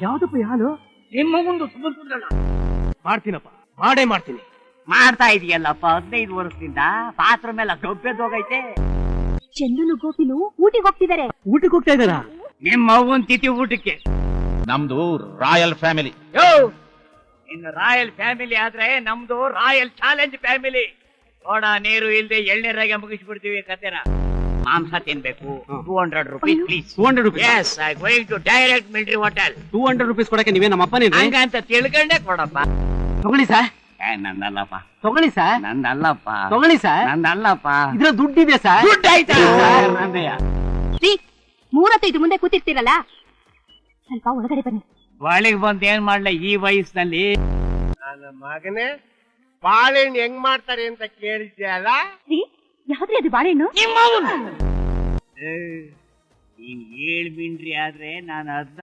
ಯಾವ್ದಪ್ಪ ಹಾಲು? ನಿಮ್ಮ ಮುಂದೆ ಸುಮ್ಮನೆ ಮಾಡ್ತೀನಪ್ಪ, ಮಾಡೇ ಮಾಡ್ತೀನಿ. ಮಾಡ್ತಾ ಇದೆಯಲ್ಲಪ್ಪ 15 ವರ್ಷದಿಂದ ಪಾತ್ರ ಮೇಲೆ ಗಬ್ಬೆದೋಗೈತೆ. ಚಂದನು ಗೋಪಿನು ಊಟಿಗೆ ಹೋಗ್ತಿದ್ದಾರೆ. ಊಟಕ್ಕೆ ಹೋಗ್ತಾ ಇದ್ದಾರಾ? ನಿಮ್ಮ ಅವ್ವನ್ ತಿಥಿ ಊಟಕ್ಕೆ. ನಮ್ದು ರಾಯಲ್ ಫ್ಯಾಮಿಲಿ. ಇನ್ನು ರಾಯಲ್ ಫ್ಯಾಮಿಲಿ ಆದ್ರೆ ನಮ್ದು ರಾಯಲ್ ಚಾಲೆಂಜ್ ಫ್ಯಾಮಿಲಿ. ನೋಡ, ನೀರು ಇಲ್ದೆ ಎಳ್ನೀರಾಗೆ ಮುಗಿಸ್ಬಿಡ್ತೀವಿ ಕತೆನ. ಮಾಂಸ ತಿನ್ಬೇಕು. 200 rupees please. 200 rupees? Yes, I going to direct military hotel. 200 rupees ಕೊಡಕ್ಕೆ ನೀವೇ ನಮ್ಮ ಅಪ್ಪನೇ? ಹಂಗಂತ ತಿಳ್ಕೊಂಡೆ ಕೊಡಪ್ಪ. ತಗೊಳ್ಳಿ ಸರ್. ನಂದಲ್ಲಪ್ಪ. ತಗೊಳ್ಳಿ ಸರ್. ನಂದಲ್ಲಪ್ಪ. ತಗೊಳ್ಳಿ ಸರ್. ನಂದಲ್ಲಪ್ಪ. ಇದ್ರ ದುಡ್ಡಿದೆ ಸರ್. ದುಡ್ಡು ಆಯ್ತಾ? ನಂದಯ್ಯ. 35 ಮುಂದೆ ಕೂತಿರ್ತೀರಲ್ಲ, ಸ್ವಲ್ಪ ಒಳಗಡೆ ಬನ್ನಿ. ಒಳಗೆ ಬಂದ್ ಏನ್ ಮಾಡ್ಲ ಈ ವಯಸ್ಸಿನಲ್ಲಿ? ನನ್ನ ಮಗನೇ, ಬಾಳೆಹಣ್ಣು ಹೆಂಗ್ ಮಾಡ್ತಾರೆ ಅಂತ ಕೇಳಿದ್ಯಲ್ಲ? ಯಾವ್ದ್ರಿ ಅದು ಬಾಳೆಹಣ್ಣು? ನೀನ್ 7 ಮಿಂಡ್ರಿ ಆದ್ರೆ ನಾನು